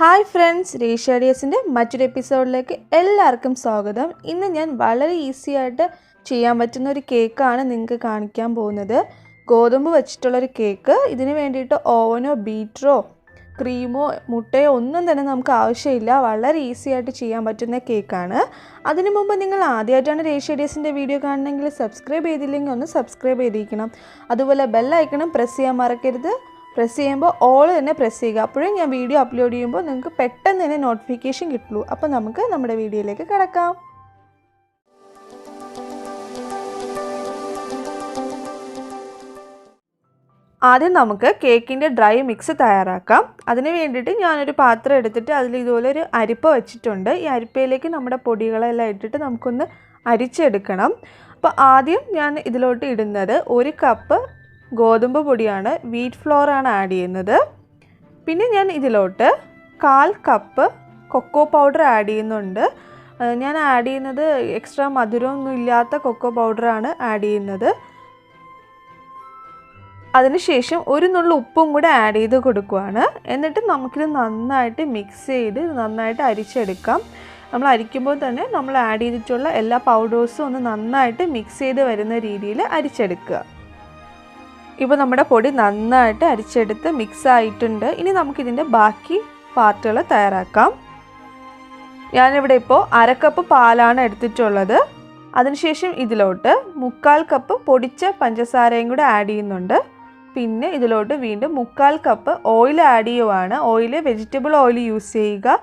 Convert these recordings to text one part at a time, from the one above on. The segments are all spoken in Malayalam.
ഹായ് ഫ്രണ്ട്സ്, റീഷേഡിയസിൻ്റെ മറ്റൊരു എപ്പിസോഡിലേക്ക് എല്ലാവർക്കും സ്വാഗതം. ഇന്ന് ഞാൻ വളരെ ഈസി ആയിട്ട് ചെയ്യാൻ പറ്റുന്ന ഒരു കേക്കാണ് നിങ്ങൾക്ക് കാണിക്കാൻ പോകുന്നത്. ഗോതമ്പ് വെച്ചിട്ടുള്ളൊരു കേക്ക്. ഇതിന് വേണ്ടിയിട്ട് ഓവനോ ബീറ്ററോ ക്രീമോ മുട്ടയോ ഒന്നും തന്നെ നമുക്ക് ആവശ്യമില്ല. വളരെ ഈസി ആയിട്ട് ചെയ്യാൻ പറ്റുന്ന കേക്കാണ്. അതിനു മുമ്പ് നിങ്ങൾ ആദ്യമായിട്ടാണ് റീഷേഡിയസിൻ്റെ വീഡിയോ കാണണമെങ്കിൽ സബ്സ്ക്രൈബ് ചെയ്തില്ലെങ്കിൽ ഒന്ന് സബ്സ്ക്രൈബ് ചെയ്തിരിക്കണം. അതുപോലെ ബെല്ലൈക്കണും പ്രസ് ചെയ്യാൻ മറക്കരുത്. പ്രസ് ചെയ്യുമ്പോൾ ഓൾ തന്നെ പ്രസ് ചെയ്യുക. അപ്പോഴും ഞാൻ വീഡിയോ അപ്ലോഡ് ചെയ്യുമ്പോൾ നിങ്ങൾക്ക് പെട്ടെന്ന് തന്നെ നോട്ടിഫിക്കേഷൻ കിട്ടുള്ളൂ. അപ്പോൾ നമുക്ക് നമ്മുടെ വീഡിയോയിലേക്ക് കിടക്കാം. ആദ്യം നമുക്ക് കേക്കിൻ്റെ ഡ്രൈ മിക്സ് തയ്യാറാക്കാം. അതിന് വേണ്ടിയിട്ട് ഞാനൊരു പാത്രം എടുത്തിട്ട് അതിൽ ഇതുപോലെ ഒരു അരിപ്പ വെച്ചിട്ടുണ്ട്. ഈ അരിപ്പയിലേക്ക് നമ്മുടെ പൊടികളെല്ലാം ഇട്ടിട്ട് നമുക്കൊന്ന് അരിച്ചെടുക്കണം. അപ്പോൾ ആദ്യം ഞാൻ ഇതിലോട്ട് ഇടുന്നത് 1 കപ്പ് ഗോതമ്പ് പൊടിയാണ്, വീറ്റ് ഫ്ലോർ ആണ് ആഡ് ചെയ്യുന്നത്. പിന്നെ ഞാൻ ഇതിലോട്ട് 1/4 കപ്പ് കൊക്കോ പൗഡർ ആഡ് ചെയ്യുന്നുണ്ട്. ഞാൻ ആഡ് ചെയ്യുന്നത് എക്സ്ട്രാ മധുരമൊന്നും ഇല്ലാത്ത കൊക്കോ പൗഡറാണ് ആഡ് ചെയ്യുന്നത്. അതിനുശേഷം ഒരു നുള്ളു ഉപ്പും കൂടെ ആഡ് ചെയ്ത് കൊടുക്കുകയാണ്. എന്നിട്ട് നമുക്കിത് നന്നായിട്ട് മിക്സ് ചെയ്ത് നന്നായിട്ട് അരിച്ചെടുക്കാം. നമ്മൾ അരിക്കുമ്പോൾ തന്നെ നമ്മൾ ആഡ് ചെയ്തിട്ടുള്ള എല്ലാ പൗഡേഴ്സും ഒന്ന് നന്നായിട്ട് മിക്സ് ചെയ്ത് വരുന്ന രീതിയിൽ അരിച്ചെടുക്കുക. ഇപ്പോൾ നമ്മുടെ പൊടി നന്നായിട്ട് അരിച്ചെടുത്ത് മിക്സ് ആയിട്ടുണ്ട്. ഇനി നമുക്കിതിൻ്റെ ബാക്കി പാർട്ടുകൾ തയ്യാറാക്കാം. ഞാനിവിടെ ഇപ്പോൾ 1/2 കപ്പ് പാലാണ് എടുത്തിട്ടുള്ളത്. അതിനുശേഷം ഇതിലോട്ട് 1/4 കപ്പ് പൊടിച്ച പഞ്ചസാരയും കൂടെ ആഡ് ചെയ്യുന്നുണ്ട്. പിന്നെ ഇതിലോട്ട് വീണ്ടും 1/4 കപ്പ് ഓയിൽ ആഡ് ചെയ്യുവാണ്. ഓയിൽ വെജിറ്റബിൾ ഓയിൽ യൂസ് ചെയ്യുക.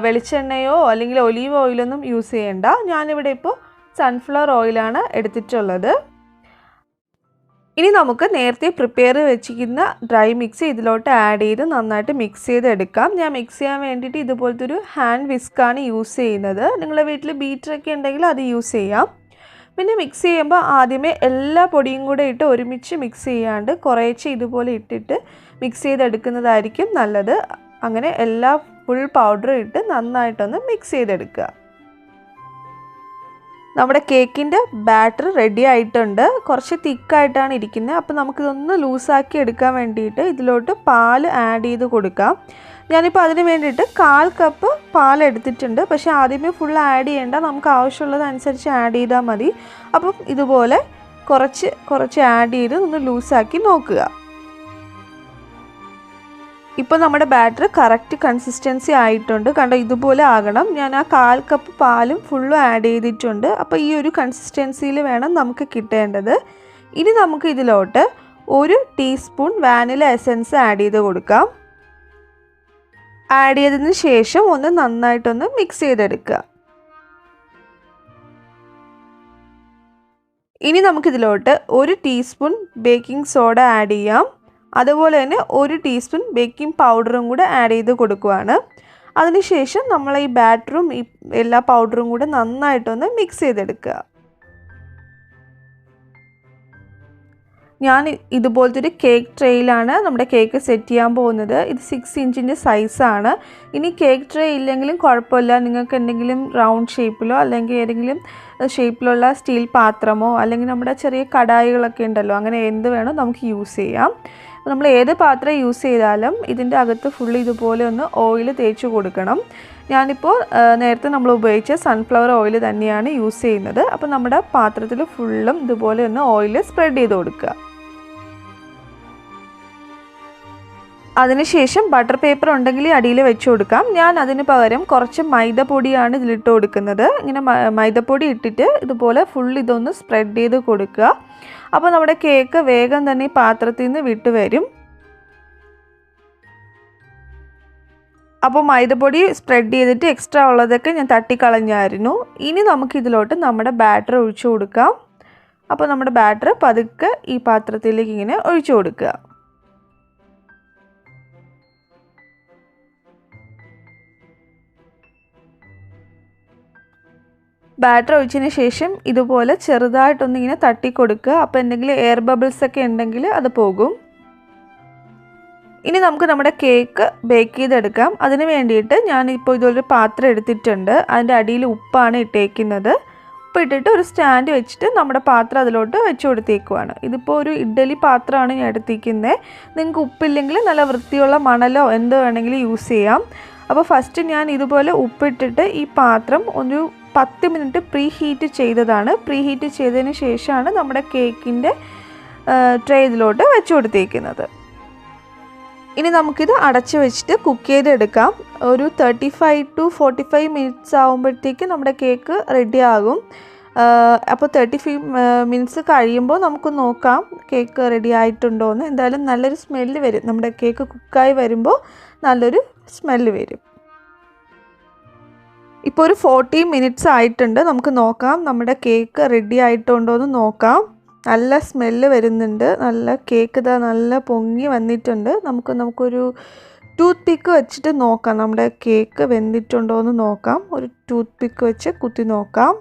വെളിച്ചെണ്ണയോ അല്ലെങ്കിൽ ഒലീവ് ഓയിലൊന്നും യൂസ് ചെയ്യേണ്ട. ഞാനിവിടെ ഇപ്പോൾ സൺഫ്ലവർ ഓയിലാണ് എടുത്തിട്ടുള്ളത്. ഇനി നമുക്ക് നേരത്തെ പ്രിപ്പയർ വെച്ചിരിക്കുന്ന ഡ്രൈ മിക്സ് ഇതിലോട്ട് ആഡ് ചെയ്ത് നന്നായിട്ട് മിക്സ് ചെയ്തെടുക്കാം. ഞാൻ മിക്സ് ചെയ്യാൻ വേണ്ടിയിട്ട് ഇതുപോലത്തെ ഒരു ഹാൻഡ് വിസ്കാണ് യൂസ് ചെയ്യുന്നത്. നിങ്ങളുടെ വീട്ടിൽ ബീറ്ററൊക്കെ ഉണ്ടെങ്കിൽ അത് യൂസ് ചെയ്യാം. പിന്നെ മിക്സ് ചെയ്യുമ്പോൾ ആദ്യമേ എല്ലാ പൊടിയും കൂടെ ഇട്ട് ഒരുമിച്ച് മിക്സ് ചെയ്യാണ്ട് കുറേശ്ശെ ഇതുപോലെ ഇട്ടിട്ട് മിക്സ് ചെയ്തെടുക്കുന്നതായിരിക്കും നല്ലത്. അങ്ങനെ എല്ലാ ഫുൾ പൗഡറും ഇട്ട് നന്നായിട്ടൊന്ന് മിക്സ് ചെയ്തെടുക്കുക. നമ്മുടെ കേക്കിൻ്റെ ബാറ്റർ റെഡി ആയിട്ടുണ്ട്. കുറച്ച് തിക്കായിട്ടാണ് ഇരിക്കുന്നത്. അപ്പോൾ നമുക്കിതൊന്ന് ലൂസാക്കി എടുക്കാൻ വേണ്ടിയിട്ട് ഇതിലോട്ട് പാൽ ആഡ് ചെയ്ത് കൊടുക്കാം. ഞാനിപ്പോൾ അതിന് വേണ്ടിയിട്ട് 1/4 കപ്പ് പാൽ എടുത്തിട്ടുണ്ട്. പക്ഷേ ആദ്യമേ ഫുൾ ആഡ് ചെയ്യേണ്ട, നമുക്ക് ആവശ്യമുള്ളതനുസരിച്ച് ആഡ് ചെയ്താൽ മതി. അപ്പം ഇതുപോലെ കുറച്ച് ആഡ് ചെയ്ത് ഒന്ന് ലൂസാക്കി നോക്കുക. ഇപ്പോൾ നമ്മുടെ ബാറ്റർ കറക്റ്റ് കൺസിസ്റ്റൻസി ആയിട്ടുണ്ട്. കണ്ടോ, ഇതുപോലെ ആകണം. ഞാൻ ആ 1/4 കപ്പ് പാലും ഫുള്ളും ആഡ് ചെയ്തിട്ടുണ്ട്. അപ്പോൾ ഈ ഒരു കൺസിസ്റ്റൻസിയിൽ വേണം നമുക്ക് കിട്ടേണ്ടത്. ഇനി നമുക്ക് ഇതിലോട്ട് 1 ടീസ്പൂൺ വാനില എസൻസ് ആഡ് ചെയ്ത് കൊടുക്കാം. ആഡ് ചെയ്തതിന് ശേഷം ഒന്ന് നന്നായിട്ടൊന്ന് മിക്സ് ചെയ്തെടുക്കുക. ഇനി നമുക്കിതിലോട്ട് 1 ടീസ്പൂൺ ബേക്കിംഗ് സോഡ ആഡ് ചെയ്യാം. അതുപോലെ തന്നെ 1 ടീസ്പൂൺ ബേക്കിംഗ് പൗഡറും കൂടെ ആഡ് ചെയ്ത് കൊടുക്കുകയാണ്. അതിനുശേഷം നമ്മൾ ഈ ബാറ്ററും ഈ എല്ലാ പൗഡറും കൂടെ നന്നായിട്ടൊന്ന് മിക്സ് ചെയ്തെടുക്കുക. ഞാൻ ഇതുപോലത്തെ ഒരു കേക്ക് ട്രേയിലാണ് നമ്മുടെ കേക്ക് സെറ്റ് ചെയ്യാൻ പോകുന്നത്. ഇത് 6 ഇഞ്ചിൻ്റെ സൈസാണ്. ഇനി കേക്ക് ട്രേ ഇല്ലെങ്കിലും കുഴപ്പമില്ല. നിങ്ങൾക്ക് എന്തെങ്കിലും റൗണ്ട് ഷേപ്പിലോ അല്ലെങ്കിൽ ഏതെങ്കിലും ഷേപ്പിലുള്ള സ്റ്റീൽ പാത്രമോ അല്ലെങ്കിൽ നമ്മുടെ ചെറിയ കടായികളൊക്കെ ഉണ്ടല്ലോ, അങ്ങനെ എന്ത് വേണോ നമുക്ക് യൂസ് ചെയ്യാം. നമ്മൾ ഏത് പാത്രം യൂസ് ചെയ്താലും ഇതിൻ്റെ അകത്ത് ഫുള്ള് ഇതുപോലെ ഒന്ന് ഓയിൽ തേച്ച് കൊടുക്കണം. ഞാനിപ്പോൾ നേരത്തെ നമ്മൾ ഉപയോഗിച്ച സൺഫ്ലവർ ഓയിൽ തന്നെയാണ് യൂസ് ചെയ്യുന്നത്. അപ്പോൾ നമ്മുടെ പാത്രത്തിൽ ഫുള്ളും ഇതുപോലെ ഒന്ന് ഓയിൽ സ്പ്രെഡ് ചെയ്ത് കൊടുക്കുക. അതിനുശേഷം ബട്ടർ പേപ്പർ ഉണ്ടെങ്കിൽ അടിയിൽ വെച്ച് കൊടുക്കാം. ഞാൻ അതിന് പകരം കുറച്ച് മൈദപ്പൊടിയാണ് ഇതിലിട്ട് കൊടുക്കുന്നത്. ഇങ്ങനെ മൈദപ്പൊടി ഇട്ടിട്ട് ഇതുപോലെ ഫുൾ ഇതൊന്ന് സ്പ്രെഡ് ചെയ്ത് കൊടുക്കുക. അപ്പോൾ നമ്മുടെ കേക്ക് വേഗം തന്നെ ഈ പാത്രത്തിൽ നിന്ന് വിട്ട് വരും. അപ്പോൾ മൈദപ്പൊടി സ്പ്രെഡ് ചെയ്തിട്ട് എക്സ്ട്രാ ഉള്ളതൊക്കെ ഞാൻ തട്ടിക്കളഞ്ഞായിരുന്നു. ഇനി നമുക്കിതിലോട്ട് നമ്മുടെ ബാറ്റർ ഒഴിച്ചു കൊടുക്കാം. അപ്പോൾ നമ്മുടെ ബാറ്റർ പതുക്കെ ഈ പാത്രത്തിലേക്ക് ഇങ്ങനെ ഒഴിച്ചു കൊടുക്കുക. ബാറ്റർ ഒഴിച്ചതിന് ശേഷം ഇതുപോലെ ചെറുതായിട്ടൊന്നിങ്ങനെ തട്ടിക്കൊടുക്കുക. അപ്പോൾ എന്തെങ്കിലും എയർ ബബിൾസ് ഒക്കെ ഉണ്ടെങ്കിൽ അത് പോകും. ഇനി നമുക്ക് നമ്മുടെ കേക്ക് ബേക്ക് ചെയ്തെടുക്കാം. അതിന് വേണ്ടിയിട്ട് ഞാനിപ്പോൾ ഇതൊരു പാത്രം എടുത്തിട്ടുണ്ട്. അതിൻ്റെ അടിയിൽ ഉപ്പാണ് ഇട്ടേക്കുന്നത്. ഉപ്പിട്ടിട്ട് ഒരു സ്റ്റാൻഡ് വെച്ചിട്ട് നമ്മുടെ പാത്രം അതിലോട്ട് വെച്ച് കൊടുത്തേക്കുവാണ്. ഇതിപ്പോൾ ഒരു ഇഡ്ഡലി പാത്രമാണ് ഞാൻ എടുത്തിരിക്കുന്നത്. നിങ്ങൾക്ക് ഉപ്പില്ലെങ്കിൽ നല്ല വൃത്തിയുള്ള മണലോ എന്തോ വേണമെങ്കിലും യൂസ് ചെയ്യാം. അപ്പോൾ ഫസ്റ്റ് ഞാൻ ഇതുപോലെ ഉപ്പിട്ടിട്ട് ഈ പാത്രം ഒരു 10 മിനിറ്റ് പ്രീ ഹീറ്റ് ചെയ്തതാണ്. പ്രീ ഹീറ്റ് ചെയ്തതിന് ശേഷമാണ് നമ്മുടെ കേക്കിൻ്റെ ട്രേ ഇതിലോട്ട് വെച്ച് കൊടുത്തേക്കുന്നത്. ഇനി നമുക്കിത് അടച്ച് വെച്ചിട്ട് കുക്ക് ചെയ്തെടുക്കാം. ഒരു 35 to 45 മിനിറ്റ്സ് ആകുമ്പോഴത്തേക്ക് നമ്മുടെ കേക്ക് റെഡി ആകും. അപ്പോൾ 35 മിനിറ്റ്സ് കഴിയുമ്പോൾ നമുക്ക് നോക്കാം കേക്ക് റെഡി ആയിട്ടുണ്ടോ എന്ന്. എന്തായാലും നല്ലൊരു സ്മെല്ല് വരും. നമ്മുടെ കേക്ക് കുക്കായി വരുമ്പോൾ നല്ലൊരു സ്മെല്ല് വരും. ഇപ്പോൾ ഒരു 40 മിനിറ്റ്സ് ആയിട്ടുണ്ട്. നമുക്ക് നോക്കാം നമ്മുടെ കേക്ക് റെഡി ആയിട്ടുണ്ടോ എന്ന് നോക്കാം. നല്ല സ്മെല്ല് വരുന്നുണ്ട്. നല്ല കേക്ക് ഇതാ നല്ല പൊങ്ങി വന്നിട്ടുണ്ട്. നമുക്കൊരു ടൂത്ത് പിക്ക് വെച്ചിട്ട് നോക്കാം നമ്മുടെ കേക്ക് വെന്തിട്ടുണ്ടോ എന്ന് നോക്കാം. ഒരു ടൂത്ത് പിക്ക് വെച്ച് കുത്തി നോക്കാം.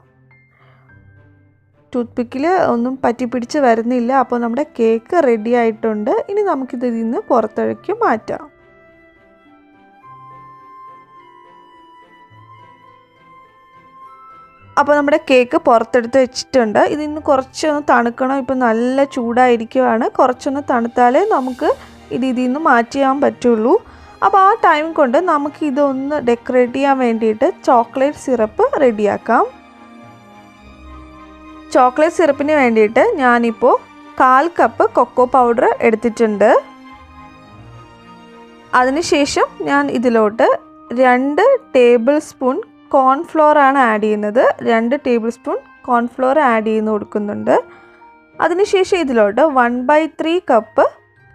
ടൂത്ത് പിക്കിൽ ഒന്നും പറ്റി പിടിച്ച് വരുന്നില്ല. അപ്പോൾ നമ്മുടെ കേക്ക് റെഡി ആയിട്ടുണ്ട്. ഇനി നമുക്കിതിൽ നിന്ന് പുറത്തേക്ക് മാറ്റാം. അപ്പോൾ നമ്മുടെ കേക്ക് പുറത്തെടുത്ത് വെച്ചിട്ടുണ്ട്. ഇതിന് കുറച്ചൊന്ന് തണുക്കണം. ഇപ്പോൾ നല്ല ചൂടായിരിക്കുവാണ്. കുറച്ചൊന്ന് തണുത്താലേ നമുക്ക് ഇതിൽ നിന്ന് മാറ്റി ചെയ്യാൻ പറ്റുള്ളൂ. അപ്പോൾ ആ ടൈം കൊണ്ട് നമുക്ക് ഇതൊന്ന് ഡെക്കറേറ്റ് ചെയ്യാൻ വേണ്ടിയിട്ട് ചോക്ലേറ്റ് സിറപ്പ് റെഡിയാക്കാം. ചോക്ലേറ്റ് സിറപ്പിന് വേണ്ടിയിട്ട് ഞാനിപ്പോൾ 1/4 കപ്പ് കൊക്കോ പൗഡർ എടുത്തിട്ടുണ്ട്. അതിനുശേഷം ഞാൻ ഇതിലോട്ട് 2 ടേബിൾ സ്പൂൺ കോൺഫ്ലോർ ആണ് ആഡ് ചെയ്യുന്നത്. 2 ടേബിൾ സ്പൂൺ കോൺഫ്ലോർ ആഡ് ചെയ്ത് കൊടുക്കുന്നുണ്ട്. അതിനുശേഷം ഇതിലോട്ട് 1/3 കപ്പ്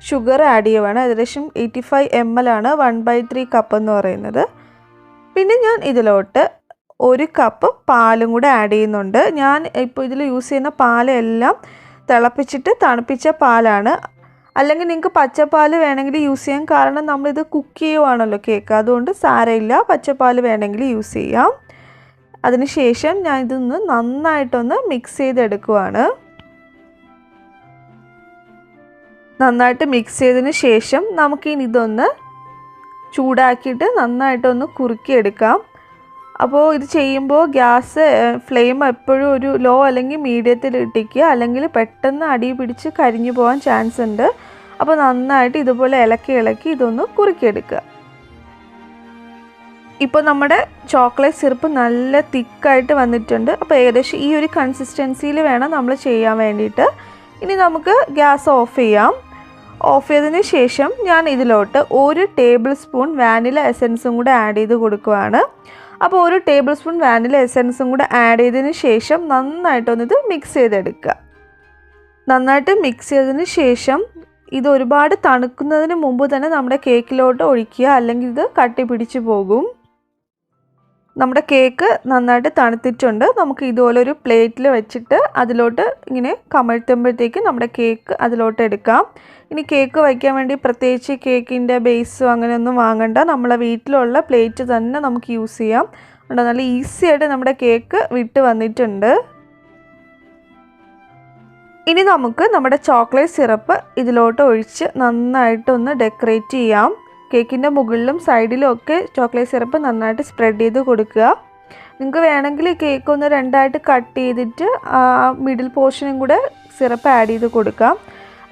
ഷുഗർ ആഡ് ചെയ്യുവാണ്. ഏകദേശം 85 ml ആണ് 1/3 കപ്പ് എന്ന് പറയുന്നത്. പിന്നെ ഞാൻ ഇതിലോട്ട് 1 കപ്പ് പാലും കൂടെ ആഡ് ചെയ്യുന്നുണ്ട്. ഞാൻ ഇപ്പോൾ ഇതിൽ യൂസ് ചെയ്യുന്ന പാലെല്ലാം തിളപ്പിച്ചിട്ട് തണുപ്പിച്ച പാലാണ്. അല്ലെങ്കിൽ നിങ്ങൾക്ക് പച്ചപ്പാൽ വേണമെങ്കിൽ യൂസ് ചെയ്യാം. കാരണം നമ്മളിത് കുക്ക് ചെയ്യുവാണല്ലോ കേക്ക്, അതുകൊണ്ട് സാരമില്ല, പച്ചപ്പാൽ വേണമെങ്കിൽ യൂസ് ചെയ്യാം. അതിനുശേഷം ഞാൻ ഇതൊന്ന് നന്നായിട്ടൊന്ന് മിക്സ് ചെയ്തെടുക്കുവാണ്. നന്നായിട്ട് മിക്സ് ചെയ്തതിന് ശേഷം നമുക്കിനി ഇതൊന്ന് ചൂടാക്കിയിട്ട് നന്നായിട്ടൊന്ന് കുറുക്കിയെടുക്കാം. അപ്പോൾ ഇത് ചെയ്യുമ്പോൾ ഗ്യാസ് ഫ്ലെയിം എപ്പോഴും ഒരു ലോ അല്ലെങ്കിൽ മീഡിയത്തിൽ ഇട്ടിക്കുക, അല്ലെങ്കിൽ പെട്ടെന്ന് അടി പിടിച്ച് കരിഞ്ഞു പോകാൻ ചാൻസ് ഉണ്ട്. അപ്പോൾ നന്നായിട്ട് ഇതുപോലെ ഇളക്കി ഇതൊന്ന് കുറുക്കിയെടുക്കുക. ഇപ്പോൾ നമ്മുടെ ചോക്ലേറ്റ് സിറപ്പ് നല്ല തിക്കായിട്ട് വന്നിട്ടുണ്ട്. അപ്പോൾ ഏകദേശം ഈ ഒരു കൺസിസ്റ്റൻസിയിൽ വേണം നമ്മൾ ചെയ്യാൻ വേണ്ടിയിട്ട്. ഇനി നമുക്ക് ഗ്യാസ് ഓഫ് ചെയ്യാം. ഓഫ് ചെയ്തതിന് ശേഷം ഞാൻ ഇതിലോട്ട് 1 ടേബിൾ സ്പൂൺ വാനില എസൻസും കൂടെ ആഡ് ചെയ്ത് കൊടുക്കുകയാണ്. അപ്പോൾ 1 ടേബിൾ സ്പൂൺ വാനില എസൻസും കൂടെ ആഡ് ചെയ്തതിന് ശേഷം നന്നായിട്ടൊന്നിത് മിക്സ് ചെയ്തെടുക്കുക. നന്നായിട്ട് മിക്സ് ചെയ്തതിന് ശേഷം ഇത് ഒരുപാട് തണുക്കുന്നതിന് മുമ്പ് തന്നെ നമ്മുടെ കേക്കിലോട്ട് ഒഴിക്കുക, അല്ലെങ്കിൽ ഇത് കട്ടി പിടിച്ച് പോകും. നമ്മുടെ കേക്ക് നന്നായിട്ട് തണുത്തിട്ടുണ്ട്. നമുക്ക് ഇതുപോലെ ഒരു പ്ലേറ്റിൽ വെച്ചിട്ട് അതിലോട്ട് ഇങ്ങനെ കമഴ്ത്തുമ്പോഴത്തേക്ക് നമ്മുടെ കേക്ക് അതിലോട്ട് എടുക്കാം. ഇനി കേക്ക് വയ്ക്കാൻ വേണ്ടി പ്രത്യേകിച്ച് കേക്കിൻ്റെ ബേസോ അങ്ങനെയൊന്നും വാങ്ങണ്ട. നമ്മളെ വീട്ടിലുള്ള പ്ലേറ്റ് തന്നെ നമുക്ക് യൂസ് ചെയ്യാം. നല്ല ഈസി ആയിട്ട് നമ്മുടെ കേക്ക് വിട്ട് വന്നിട്ടുണ്ട്. ഇനി നമുക്ക് നമ്മുടെ ചോക്ലേറ്റ് സിറപ്പ് ഇതിലോട്ട് ഒഴിച്ച് നന്നായിട്ടൊന്ന് ഡെക്കറേറ്റ് ചെയ്യാം. കേക്കിൻ്റെ മുകളിലും സൈഡിലും ഒക്കെ ചോക്ലേറ്റ് സിറപ്പ് നന്നായിട്ട് സ്പ്രെഡ് ചെയ്ത് കൊടുക്കുക. നിങ്ങൾക്ക് വേണമെങ്കിൽ കേക്ക് ഒന്ന് 2ആയിട്ട് കട്ട് ചെയ്തിട്ട് മിഡിൽ പോർഷനും കൂടെ സിറപ്പ് ആഡ് ചെയ്ത് കൊടുക്കാം.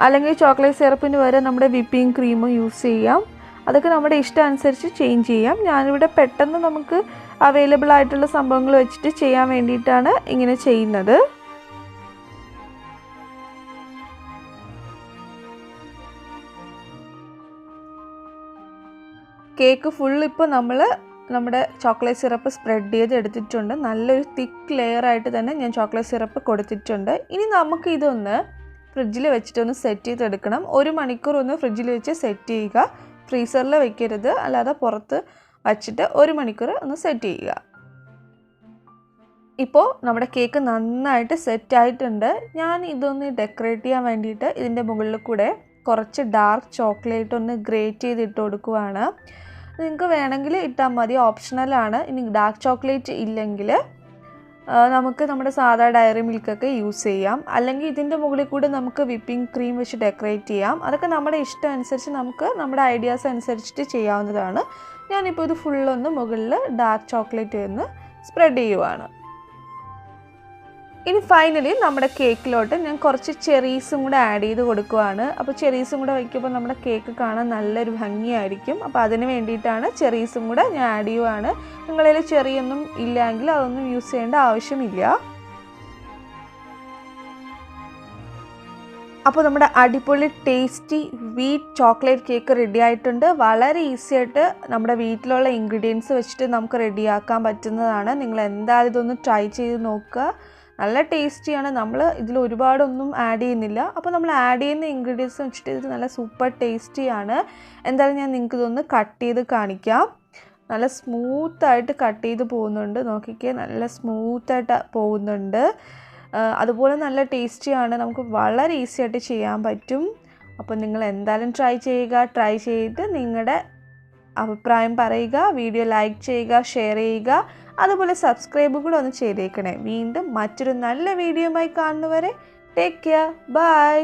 അല്ലെങ്കിൽ ചോക്ലേറ്റ് സിറപ്പിന് വരെ നമ്മുടെ വിപ്പിംഗ് ക്രീമും യൂസ് ചെയ്യാം. അതൊക്കെ നമ്മുടെ ഇഷ്ടം അനുസരിച്ച് ചേഞ്ച് ചെയ്യാം. ഞാനിവിടെ പെട്ടെന്ന് നമുക്ക് അവൈലബിൾ ആയിട്ടുള്ള സംഭവങ്ങൾ വെച്ചിട്ട് ചെയ്യാൻ വേണ്ടിയിട്ടാണ് ഇങ്ങനെ ചെയ്യുന്നത്. കേക്ക് ഫുൾ ഇപ്പോൾ നമ്മുടെ ചോക്ലേറ്റ് സിറപ്പ് സ്പ്രെഡ് ചെയ്ത് എടുത്തിട്ടുണ്ട്. നല്ലൊരു തിക്ക് ലെയറായിട്ട് തന്നെ ഞാൻ ചോക്ലേറ്റ് സിറപ്പ് കൊടുത്തിട്ടുണ്ട്. ഇനി നമുക്ക് ഇതൊന്ന് ഫ്രിഡ്ജിൽ വെച്ചിട്ടൊന്ന് സെറ്റ് ചെയ്തെടുക്കണം. 1 മണിക്കൂർ ഒന്ന് ഫ്രിഡ്ജിൽ വെച്ച് സെറ്റ് ചെയ്യുക. ഫ്രീസറിൽ വെക്കരുത്, അല്ലാതെ പുറത്ത് വച്ചിട്ട് 1 മണിക്കൂർ ഒന്ന് സെറ്റ് ചെയ്യുക. ഇപ്പോൾ നമ്മുടെ കേക്ക് നന്നായിട്ട് സെറ്റായിട്ടുണ്ട്. ഞാൻ ഇതൊന്ന് ഡെക്കറേറ്റ് ചെയ്യാൻ വേണ്ടിയിട്ട് ഇതിൻ്റെ മുകളിൽ കൂടെ കുറച്ച് ഡാർക്ക് ചോക്ലേറ്റ് ഒന്ന് ഗ്രേറ്റ് ചെയ്ത് ഇട്ട് കൊടുക്കുവാണ്. നിങ്ങൾക്ക് വേണമെങ്കിൽ ഇട്ടാൽ മതി, ഓപ്ഷണലാണ്. ഇനി ഡാർക്ക് ചോക്ലേറ്റ് ഇല്ലെങ്കിൽ നമുക്ക് നമ്മുടെ സാധാ ഡയറി മിൽക്കൊക്കെ യൂസ് ചെയ്യാം. അല്ലെങ്കിൽ ഇതിൻ്റെ മുകളിൽ കൂടെ നമുക്ക് വിപ്പിംഗ് ക്രീം വെച്ച് ഡെക്കറേറ്റ് ചെയ്യാം. അതൊക്കെ നമ്മുടെ ഇഷ്ടം അനുസരിച്ച് നമുക്ക് നമ്മുടെ ഐഡിയാസ് അനുസരിച്ചിട്ട് ചെയ്യാവുന്നതാണ്. ഞാനിപ്പോൾ ഇത് ഫുള്ളൊന്ന് മുകളിൽ ഡാർക്ക് ചോക്ലേറ്റ് ഒന്ന് സ്പ്രെഡ് ചെയ്യുവാണ്. ഇനി ഫൈനലി നമ്മുടെ കേക്കിലോട്ട് ഞാൻ കുറച്ച് ചെറീസും കൂടെ ആഡ് ചെയ്ത് കൊടുക്കുവാണ്. അപ്പോൾ ചെറീസും കൂടെ വയ്ക്കുമ്പോൾ നമ്മുടെ കേക്ക് കാണാൻ നല്ലൊരു ഭംഗിയായിരിക്കും. അപ്പോൾ അതിന് വേണ്ടിയിട്ടാണ് ചെറീസും കൂടെ ഞാൻ ആഡ് ചെയ്യുവാണ്. നിങ്ങളിൽ ചെറിയൊന്നും ഇല്ലെങ്കിൽ അതൊന്നും യൂസ് ചെയ്യേണ്ട ആവശ്യമില്ല. അപ്പോൾ നമ്മുടെ അടിപൊളി tasty wheat chocolate cake ready ആയിട്ടുണ്ട്. വളരെ ഈസി ആയിട്ട് നമ്മുടെ വീട്ടിലുള്ള ഇൻഗ്രീഡിയൻസ് വെച്ചിട്ട് നമുക്ക് റെഡിയാക്കാൻ പറ്റുന്നതാണ്. നിങ്ങൾ എന്തായാലും ഇതൊന്ന് ട്രൈ ചെയ്ത് നോക്കുക. നല്ല ടേസ്റ്റിയാണ്. നമ്മൾ ഇതിൽ ഒരുപാടൊന്നും ആഡ് ചെയ്യുന്നില്ല. അപ്പോൾ നമ്മൾ ആഡ് ചെയ്യുന്ന ഇൻഗ്രീഡിയൻസ് വെച്ചിട്ട് ഇത് നല്ല സൂപ്പർ ടേസ്റ്റിയാണ്. എന്തായാലും ഞാൻ നിങ്ങൾക്ക് ഇതൊന്ന് കട്ട് ചെയ്ത് കാണിക്കാം. നല്ല സ്മൂത്തായിട്ട് കട്ട് ചെയ്ത് പോകുന്നുണ്ട്. നോക്കിക്കേ, നല്ല സ്മൂത്തായിട്ട് പോകുന്നുണ്ട്. അതുപോലെ നല്ല ടേസ്റ്റിയാണ്. നമുക്ക് വളരെ ഈസി ആയിട്ട് ചെയ്യാൻ പറ്റും. അപ്പോൾ നിങ്ങൾ എന്തായാലും ട്രൈ ചെയ്യുക. ട്രൈ ചെയ്ത് നിങ്ങളുടെ അഭിപ്രായം പറയുക. വീഡിയോ ലൈക്ക് ചെയ്യുക, ഷെയർ ചെയ്യുക. അതുപോലെ സബ്സ്ക്രൈബ് കൂടെ ഒന്ന് ചെയ്തേക്കണേ. വീണ്ടും മറ്റൊരു നല്ല വീഡിയോയുമായി കാണുന്നവരെ ടേക്ക് കെയർ. ബൈ.